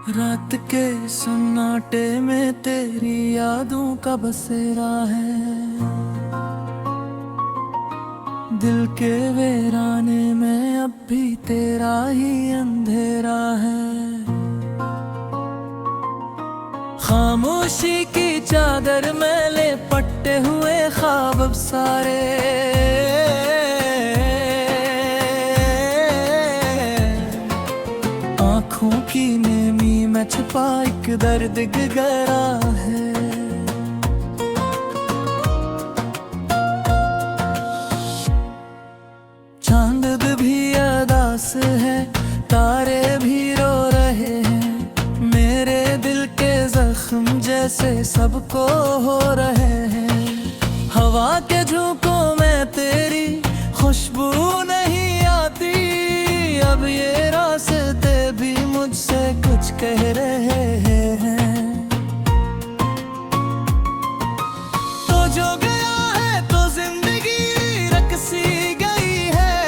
रात के सन्नाटे में तेरी यादों का बसेरा है। दिल के वीराने में अब भी तेरा ही अंधेरा है। खामोशी की चादर में लिपटे हुए ख्वाब अब सारे आँखों की नेमी में छुपा एक दर्द गहरा है। चांद भी अदास है, तारे भी रो रहे हैं। मेरे दिल के जख्म जैसे सबको हो रहे हैं। हवा के झोंकों में तेरी खुशबू नहीं आती। अब ये रास्ते भी मुझसे कुछ कह रहे हैं। तो जो गया है तो जिंदगी रकसी गई है।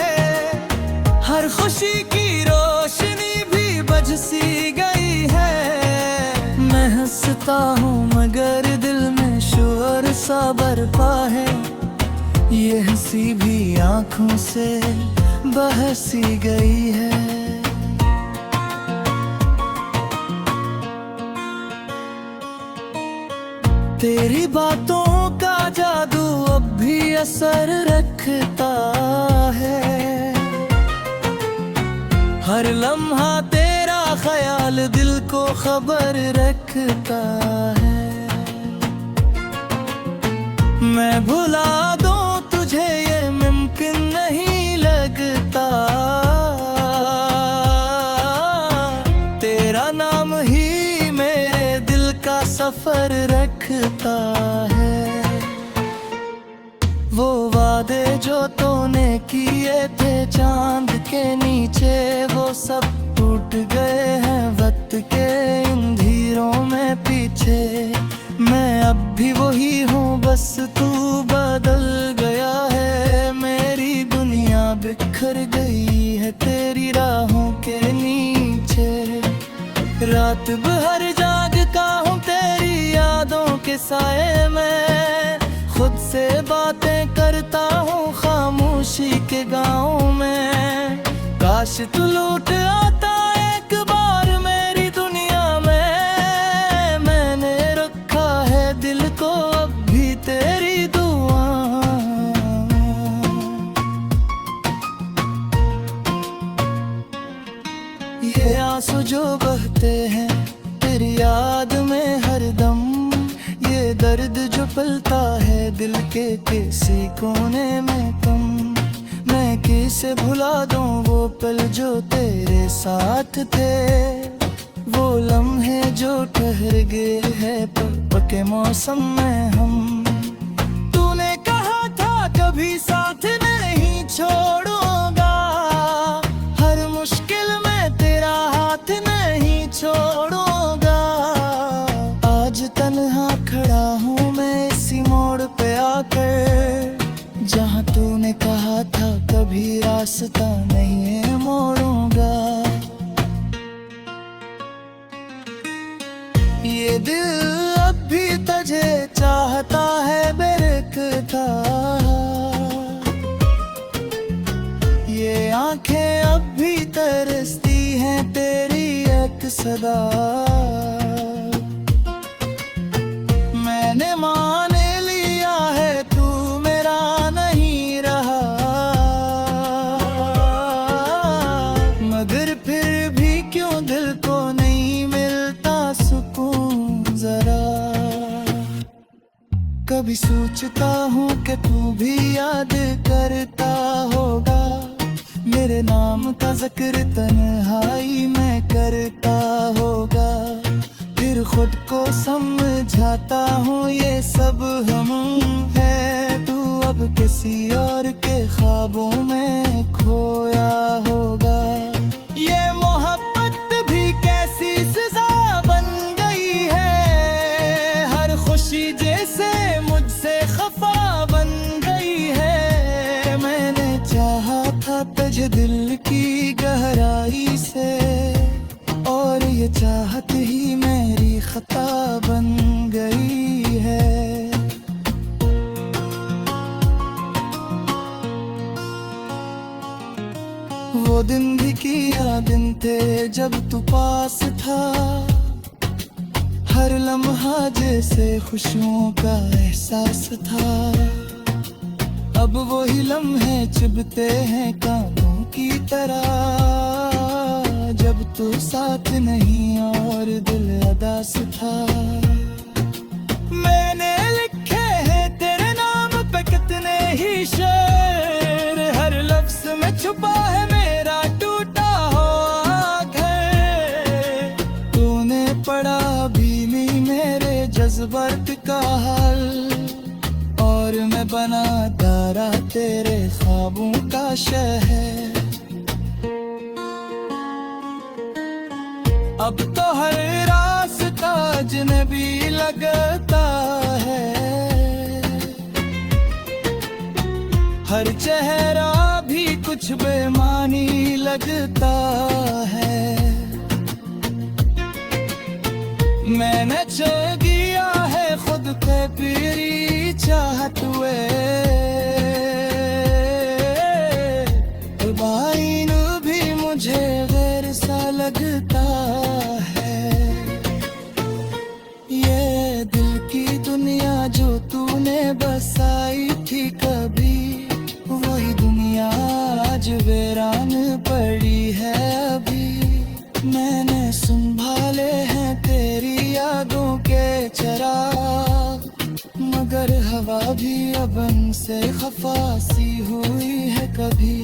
हर खुशी की रोशनी भी बझसी गई है। मैं हंसता हूँ मगर दिल में शोर सा बरपा है। ये हंसी भी आँखों से बहसी गई है। तेरी बातों का जादू अब भी असर रखता है। हर लम्हा तेरा ख्याल दिल को खबर रखता है। मैं भुला दूं तुझे ये मुमकिन नहीं लगता। तेरा नाम ही मेरे दिल का सफर रखता है। वो वादे जो तूने किए थे चांद के नीचे, वो सब टूट गए हैं वक्त के इन धीरों में पीछे। मैं अब भी वही हूँ, बस तू बदल गया है। मेरी दुनिया बिखर गई है तेरी राहों के नीचे। रात भर जागता हूँ तेरी यादों के साए में। खुद से बातें करता हूँ खामोशी के गाँव में। काश तू लौट आता एक बार मेरी दुनिया में। मैंने रखा है दिल को अब भी तेरी दुआ। ये आंसू जो बहते हैं तेरी याद में हरदम। ये दर्द जो पलता है दिल के किसी कोने में कम। मैं कैसे भुला दूं वो पल जो तेरे साथ थे। वो लम्हे जो ठहर गए हैं पके मौसम में हम। तूने कहा था कभी साथ नहीं छोड़ूंगा। हर मुश्किल में तेरा हाथ नहीं छोड़ूंगा। आज तन्हा खड़ा हूँ मैं इसी मोड़ पे आकर, जहाँ तूने कहा था कभी रास्ता नहीं मोड़ूंगा। ये दिल अब भी तुझे चाहता है बेरखता। ये आंखें अब भी तरसती हैं तेरी एक सदा। मैंने मान लिया है तू मेरा नहीं रहा। मगर फिर भी क्यों दिल को नहीं मिलता सुकून जरा। कभी सोचता हूँ कि तू भी याद करता होगा। मेरे नाम का जिक्र तन्हाई में करता होगा। फिर खुद को समझाता हूँ ये सब हम है। तू अब किसी और के ख्वाबों में खोया होगा। ये मोहब्बत भी कैसी सजा बन गई है। हर खुशी जैसे मुझसे खफा बन गई है। मैंने चाहा था तुझे दिल की गहराई से, और ये ये चाहत ही मेरी खता बन गई है। वो दिन भी किया दिन थे जब तू पास था, हर लम्हा जैसे खुशियों का एहसास था। अब वही लम्हे चुभते हैं कांटों की तरह, जब तू साथ नहीं और दिल अदास था। मैंने लिखे हैं तेरे नाम पे कितने ही शेर, हर लफ्ज में छुपा है मेरा टूटा हुआ घर। तूने पढ़ा भी नहीं मेरे जज्बात का हाल, और मैं बनाता रहा तेरे ख्वाबों का शहर। अब तो हर रास्ता अजनबी लगता है, हर चेहरा भी कुछ बेमानी लगता है। मैंने छोड़ दिया है खुद पे पीरी चाहत हुए, बाइन भी मुझे गैर सा लगता है। ये दिल की दुनिया जो तूने बसाई थी कभी, वही दुनिया आज वीरान पड़ी है अभी। मैंने संभाले हैं तेरी यादों के चिराग, मगर हवा भी अब से खफा सी हुई है कभी।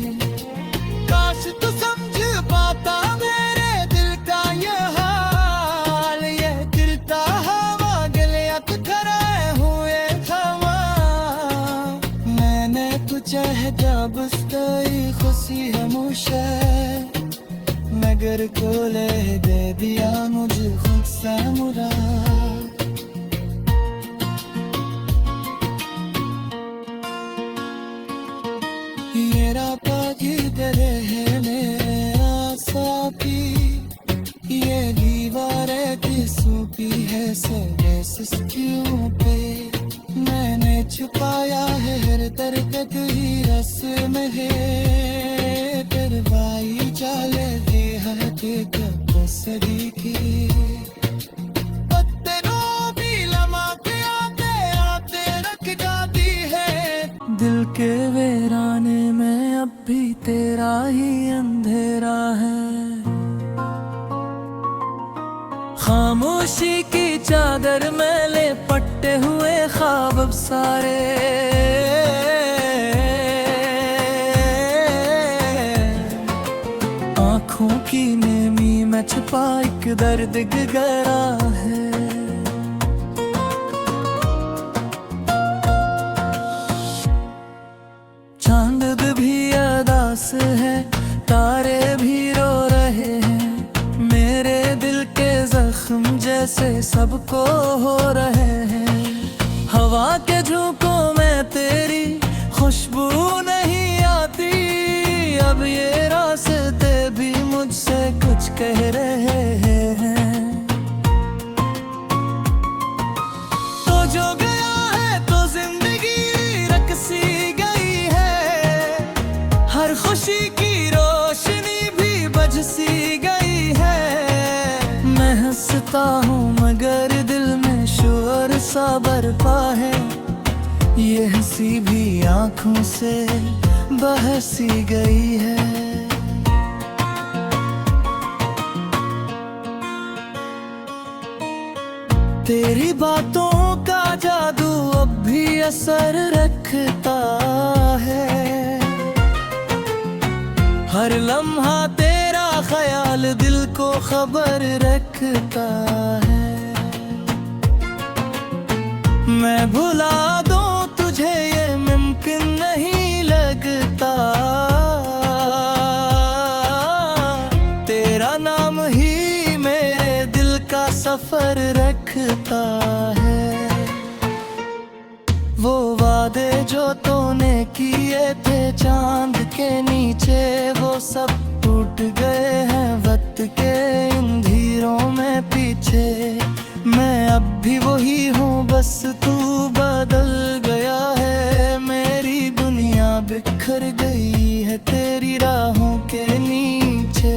काश तू समझ पाता मेरे दिल का ये हाल, ये गिरता हवा गलियात कराए हुए थमा। मैंने तुझे जब सही खुशी है मुझे, मगर को ले दे दिया मुझे खुद से मुराद। ये रापा की दरे है मेरे आसाकी, ये दीवारें किसों की है सगे सिस्कियों पे। मैंने छुपाया है हर दरकत ही रस में है, तेरे भाई चाले दे हटे कब सदी की। पत्थरों भी लम्हा के आते आते रख जाती है, दिल के वीराने में अब भी तेरा ही अंधेरा है। खामोशी की चादर में लिपटे हुए ख्वाब अब सारे, आँखों की नेमी में छुपा एक दर्द गहरा है। चांद भी अदास है, तारे भी रो रहे हैं, मेरे दिल के जख्म जैसे सबको हो रहे हैं। हवा के झोंकों में तेरी खुशबू नहीं आती, अब ये रास्ते भी मुझसे कुछ कह रहे हैं। तो जो गया है तो जिंदगी रकसी गई है, हर खुशी की रोशनी भी बझसी गई है। मैं हंसता हूँ मगर दिल में शोर सा बरपा है, ये हंसी भी आँखों से बहसी गई है। तेरी बातों का जादू अब भी असर रखता है, हर लम्हा तेरा ख्याल दिल को खबर रखता है। मैं भुला दूं तुझे ये मुमकिन नहीं लगता, तेरा नाम ही मेरे दिल का सफर रखता है। वो वादे जो तूने किए थे चांद के नीचे, वो सब टूट गए हैं वक्त के इन धीरों में। बिखर गई है तेरी राहों के नीचे।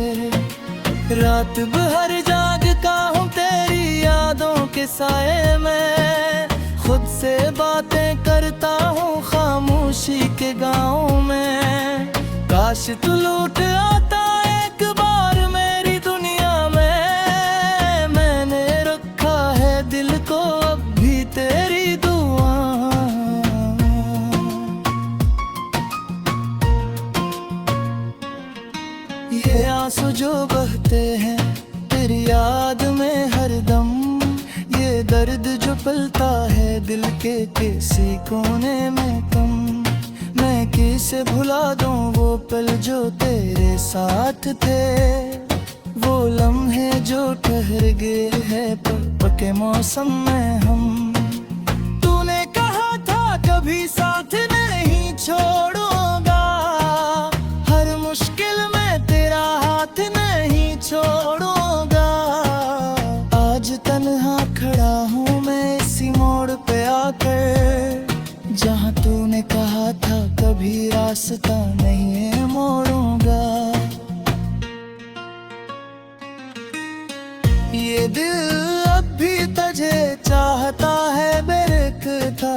रात भर जागता हूँ तेरी यादों के साए में, खुद से बातें करता हूँ खामोशी के गाँव में। काश तू लौट आता एक बार मेरी दुनिया में, मैंने रखा है दिल को अब भी तेरी दुआ। ये आंसू जो बहते हैं तेरी याद में हरदम, ये दर्द जो पलता है दिल के किसी कोने में कम। मैं कैसे भुला दूं वो पल जो तेरे साथ थे, वो लम्हे जो ठहर गए हैं पके मौसम में हम। तूने कहा था कभी साथ नहीं छोड़ूंगा, हर मुश्किल में तेरा हाथ नहीं छोड़ूंगा। आज तन्हा खड़ा हूँ मैं इसी मोड़ पे आकर, जहाँ तूने कहा था कभी रास्ता नहीं मोड़ूंगा। ये दिल अब भी तुझे चाहता है बेरखता,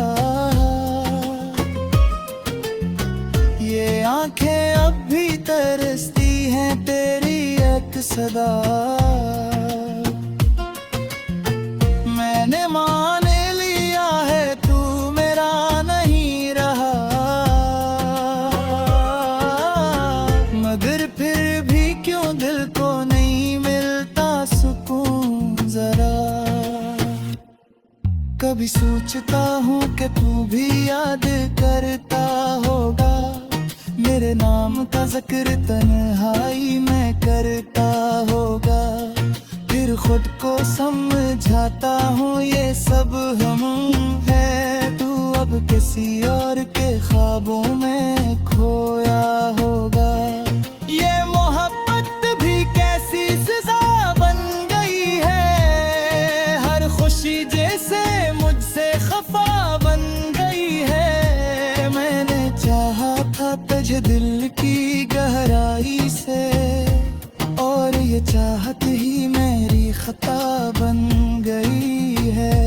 ये आंखें अब भी तरसती हैं तेरी एक सदा। मैंने मान लिया है तू मेरा नहीं रहा, मगर फिर भी क्यों दिल को नहीं मिलता सुकून जरा। कभी सोचता हूँ कि तू भी याद करता होगा, मेरे नाम का जिक्र तन्हाई में करता होगा। फिर खुद को समझाता हूँ ये सब हम है, तू अब किसी और के ख्वाबों में खोया होगा। ये मोहब्बत भी कैसी सजा बन गई है, हर खुशी जैसे मुझसे खफा बन गई है। मैंने चाहा था तुझे दिल की गहराई से, और ये चाहत ही मेरी खता बन गई है।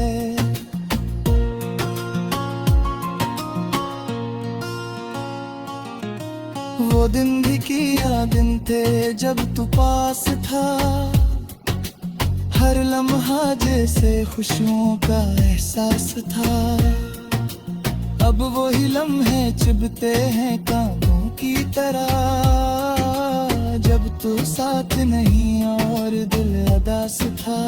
वो दिन भी किया दिन थे जब तू पास था, हर लम्हा जैसे खुशियों का एहसास था। अब वही लम्हे चुभते हैं कांटों की तरह, जब तू साथ नहीं और दिल अदास था।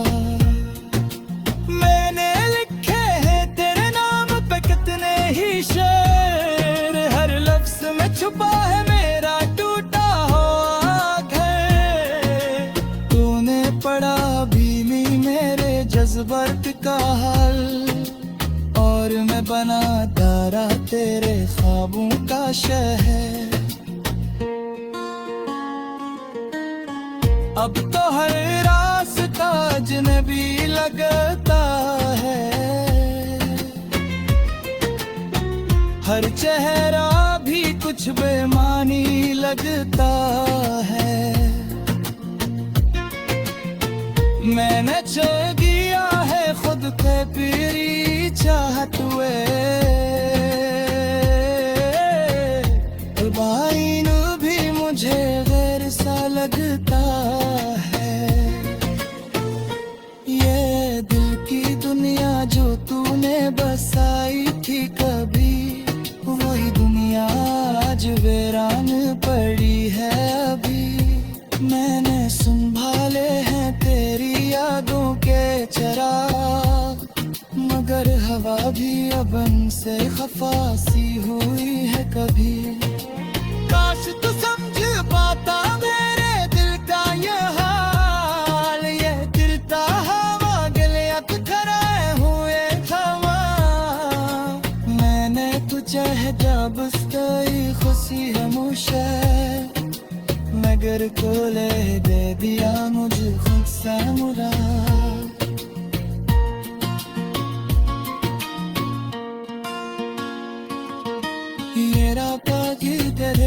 मैंने लिखे हैं तेरे नाम पे कितने ही शेर, हर लफ्ज में छुपा है मेरा टूटा हुआ घर। तूने पढ़ा भी नहीं मेरे जज्बात का हाल, और मैं बनाता रहा तेरे ख्वाबों का शहर। अब तो हर रास्ता अजनबी लगता है, हर चेहरा भी कुछ बेमानी लगता है। मैंने छोड़ दिया है खुद के पीरी चाहत हुए, बाइन भी मुझे गैर सा लगता है। ये दिल की दुनिया जो तूने बसाई थी कभी, वही दुनिया आज वीरान पड़ी है अभी। मैंने संभाले हैं तेरी यादों के चिराग, मगर हवा भी अब से खफा सी हुई है कभी। काश तू समझ पाता मेरे दिल का ये हाल, ये दिल ता हवा गले खराए हुए थमा। मैंने तुझे जब खुशी है मुझे, मगर को ले दे दिया मुझे खुद से मुराद। ये रात की तेरे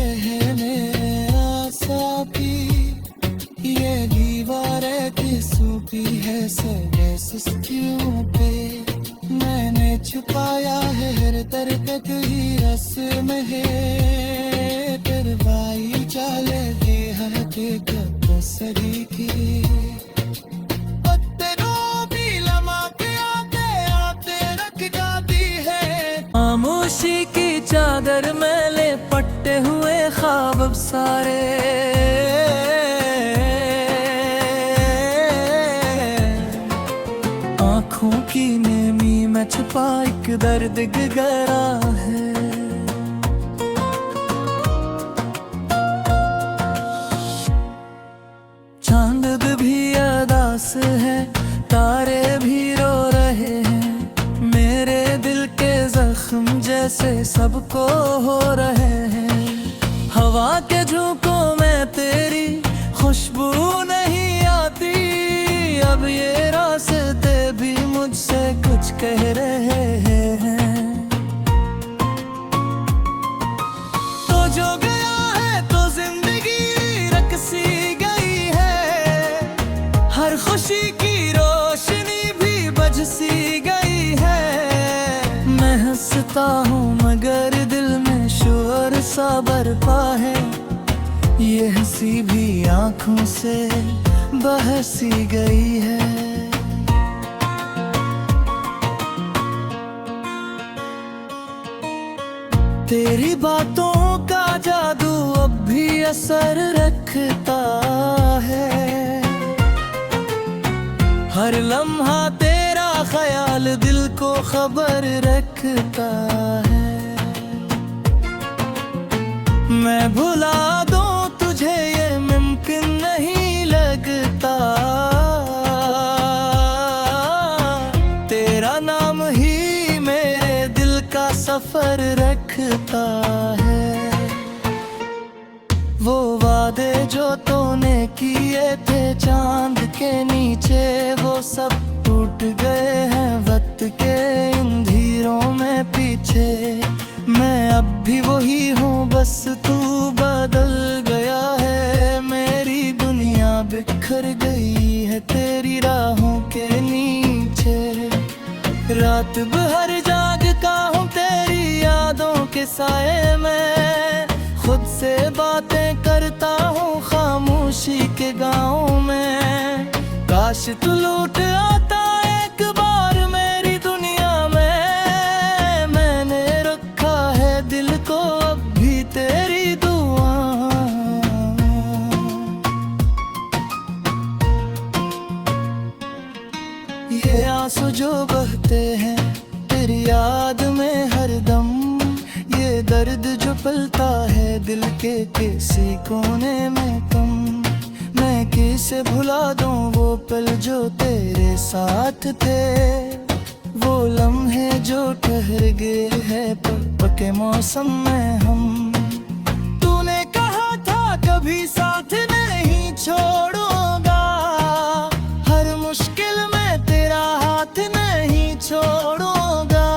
बैठी सूती है सगे सुस्तियों पे, मैंने छुपाया है हर दर्द ही रस में है, तेरे बाई चाले के हर कप सरी की खामोशी की चादर में ले पट्टे हुए ख्वाब अब सारे, आँखों की नेमी में छुपा एक दर्द गहरा है। चांद भी अदास है, तारे भी रो रहे हैं, मेरे दिल के जख्म जैसे सबको हो रहे हैं। हवा के झोंकों में तेरी खुशबू नहीं आती, अब ये रास्ते भी मुझसे कुछ कह रहे हैं। तो जो गया है तो जिंदगी रकसी गई है, हर खुशी की रोशनी भी बझसी गई है। मैं हंसता हूँ मगर दिल में शोर सा बरपा है, ये हंसी भी आँखों से बहसी गई है। तेरी बातों का जादू अब भी असर रखता है, हर लम्हा तेरा ख्याल दिल को खबर रखता है। मैं भुला दूं तुझे ये मुमकिन नहीं लगता, तेरा नाम ही मेरे दिल का सफर रखता है। वो वादे जो तूने किए थे चांद के नीचे, वो सब टूट गए हैं वक्त के अंधेरों में पीछे। मैं अब भी वही हूँ, बस तू बदल गया है। मेरी दुनिया बिखर गई है तेरी राहों के नीचे, रात भर जागता हूँ तेरी यादों के साए में, खुद से बातें करता हूँ खामोशी के गाँव में। काश तू लौट आता एक बार मेरी दुनिया में, मैंने रखा है दिल को अब भी तेरी दुआ। ये आंसू जो बहते हैं तेरी याद में हरदम, ये दर्द जो पलता है दिल के किसी कोने में कम। मैं कैसे भुला दूं वो पल जो तेरे साथ थे, वो लम्हे जो ठहर गए हैं पके मौसम में हम। तूने कहा था कभी साथ नहीं छोड़ूंगा, हर मुश्किल में तेरा हाथ नहीं छोड़ूंगा।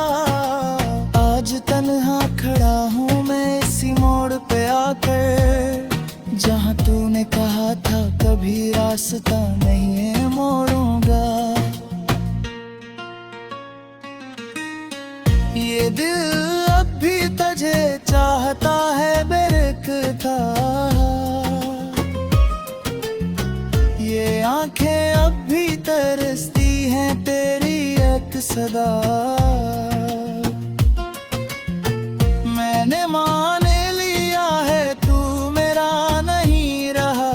आज तन्हा खड़ा हूँ मैं इसी मोड़ पे आकर, जहाँ तूने कहा था कभी रास्ता नहीं है मोड़ूंगा। ये दिल अब भी तुझे चाहता है बेरखता, ये आंखें अब भी तरसती हैं तेरी एक सदा। मैंने मान लिया है तू मेरा नहीं रहा,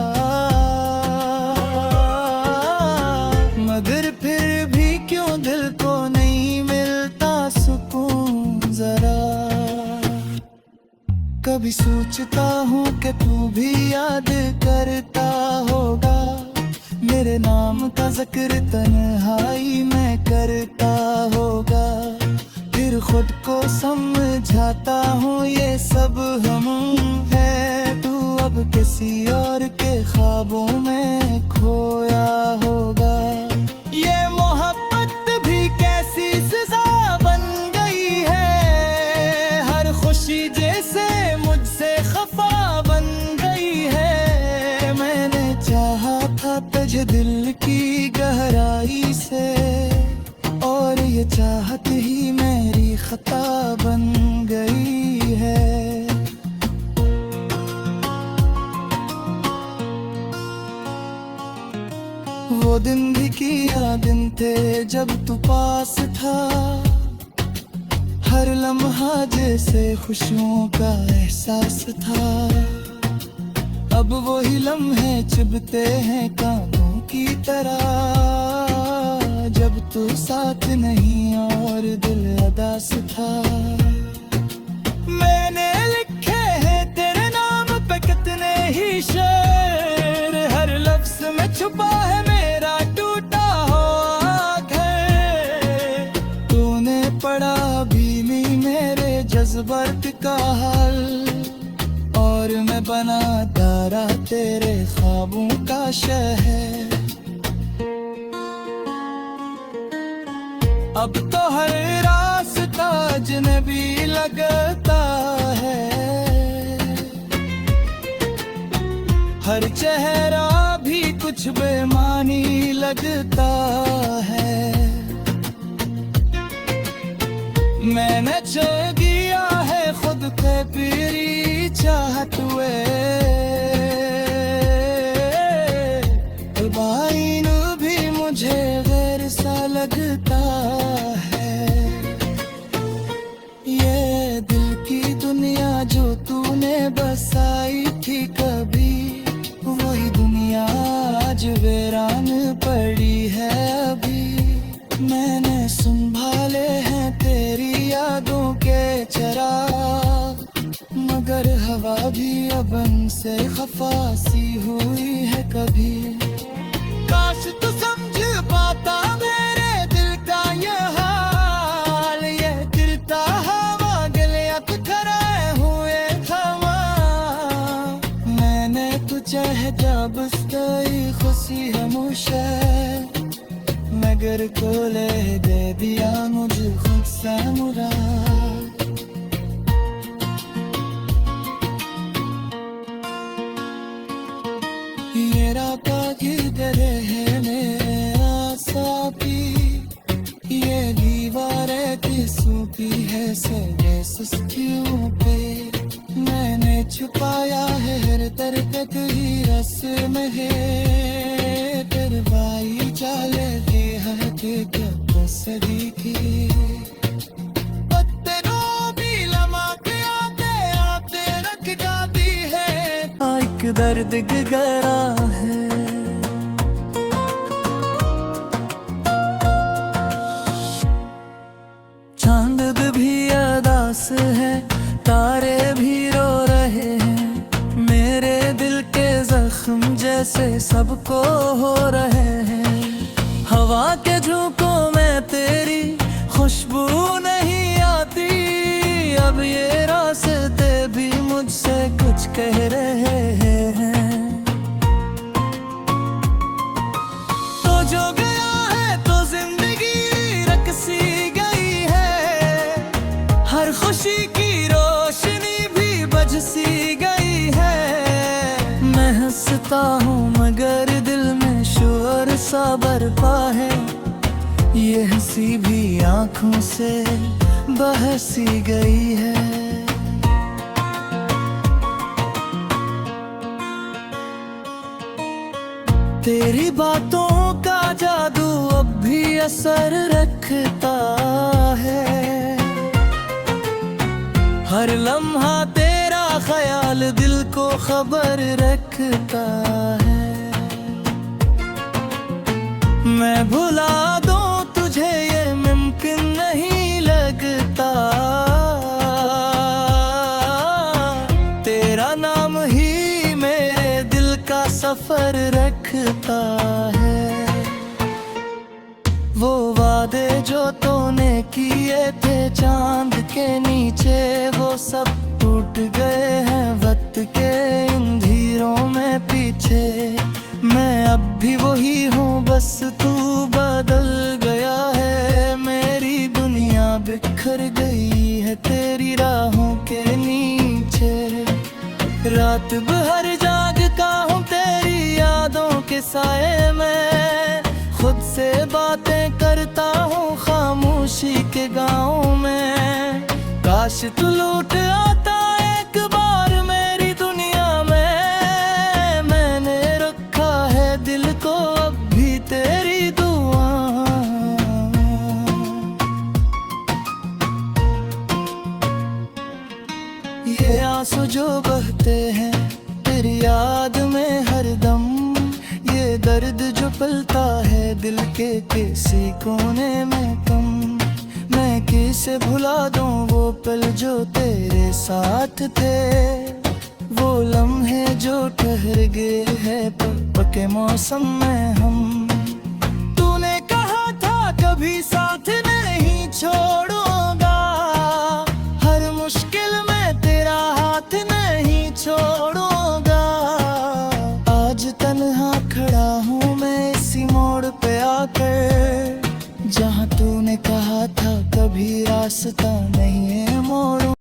मगर फिर भी क्यों दिल को नहीं मिलता सुकून जरा। कभी सोचता हूँ कि तू भी याद करता होगा, मेरे नाम का जिक्र तन्हाई में करता होगा। फिर खुद को समझाता हूँ ये सब हम है, तू अब किसी और के ख्वाबों में खोया होगा। ये मोहब्बत भी कैसी सजा बन गई है, हर खुशी जैसे मुझसे खफा बन गई है। मैंने चाहा था तुझे दिल की गहराई से, और ये चाहत ही मेरी खता बन गई है। वो दिन भी किया दिन थे जब तू पास था, हर लम्हा जैसे खुशियों का एहसास था। अब वही लम्हे चुभते हैं कांटों की तरह, जब तू साथ नहीं और दिल उदास था। मैंने लिखे हैं तेरे नाम पे कितने ही शेर, हर लफ्ज में छुपा है मेरा टूटा हुआ घर। तूने पढ़ा भी नहीं मेरे जज्बात का हाल, और मैं बना तारा तेरे ख्वाबों का शहर। अब तो हर रास्ता अजनबी लगता है, हर चेहरा भी कुछ बेमानी लगता है। मैंने छोड़ दिया है खुद पे पीरी चाहत हुए, बाइन भी मुझे गैर सा लगता है। ये दिल की दुनिया जो तूने बसाई थी कभी, वही दुनिया आज वीरान पड़ी है अभी। मैंने संभाले हैं तेरी यादों के चिराग, मगर हवा भी अब से खफा सी हुई है कभी। काश तू समझ पाता मेरे दिल का ये हाल, ये गिरता हवा गलियां खराए हुए थमा। मैंने तुझे जब गई खुशी है मुझे, मगर को ले दे दिया मुझे खुद से मुराद। ये राता की तरह है मेरे आसापी, ये दीवारें किसों की है सजे सुस्तियों पे। मैंने छुपाया है हर दर्द ही रस में है, तेरे भाई चाले दे है के क्या सदी की। पत्थरों भी लम्हा के आते आते रख जाती है, एक दर्द गहरा है। चांद भी अदास है, तारे भी रो रहे हैं, मेरे दिल के जख्म जैसे सबको हो रहे हैं। हवा के झोंकों में तेरी खुशबू नहीं आती, अब ये रास्ते भी मुझसे कुछ कह रहे हैं। तो जो गया है तो जिंदगी रकसी गई है, हर खुशी की रोशनी भी बझसी गई है। मैं हंसता हूँ मगर दिल में शोर सा बरपा है, ये हंसी भी आंखों से बहसी गई है। तेरी बातों का जादू अब भी असर रखता है, हर लम्हा तेरा ख्याल दिल को खबर रखता है। मैं भुला दूं तुझे ये मुमकिन नहीं लगता, तेरा नाम ही मेरे दिल का सफर रखता है। वो वादे जो तूने किए थे चांद के नीचे, वो सब टूट गए हैं वक्त के अंधेरों में पीछे। मैं अब भी वही हूँ, बस तू बदल गया है। मेरी दुनिया बिखर गई है तेरी राहों के नीचे, रात भर जागता हूँ तेरी यादों के साए में खुद से बातें करता हूँ खामोशी के गाँव में। काश तू लौट आता एक बार मेरी दुनिया में, मैंने रखा है दिल को अब भी तेरी दुआ। ये आंसू जो बहते हैं तेरी याद में हरदम, ये दर्द जो पलता है दिल के किसी कोने में कम। मैं किसे भुला दूं वो पल जो तेरे साथ थे, वो लम्हे जो ठहर गए हैं पके मौसम में हम। तूने कहा था कभी साथ नहीं छोड़ूंगा, हर मुश्किल में तेरा हाथ नहीं छोड़ूंगा। आज तन्हा खड़ा हूँ मैं इसी मोड़ पे आकर, जहाँ तूने कहा था कभी रास्ता नहीं है मोड़।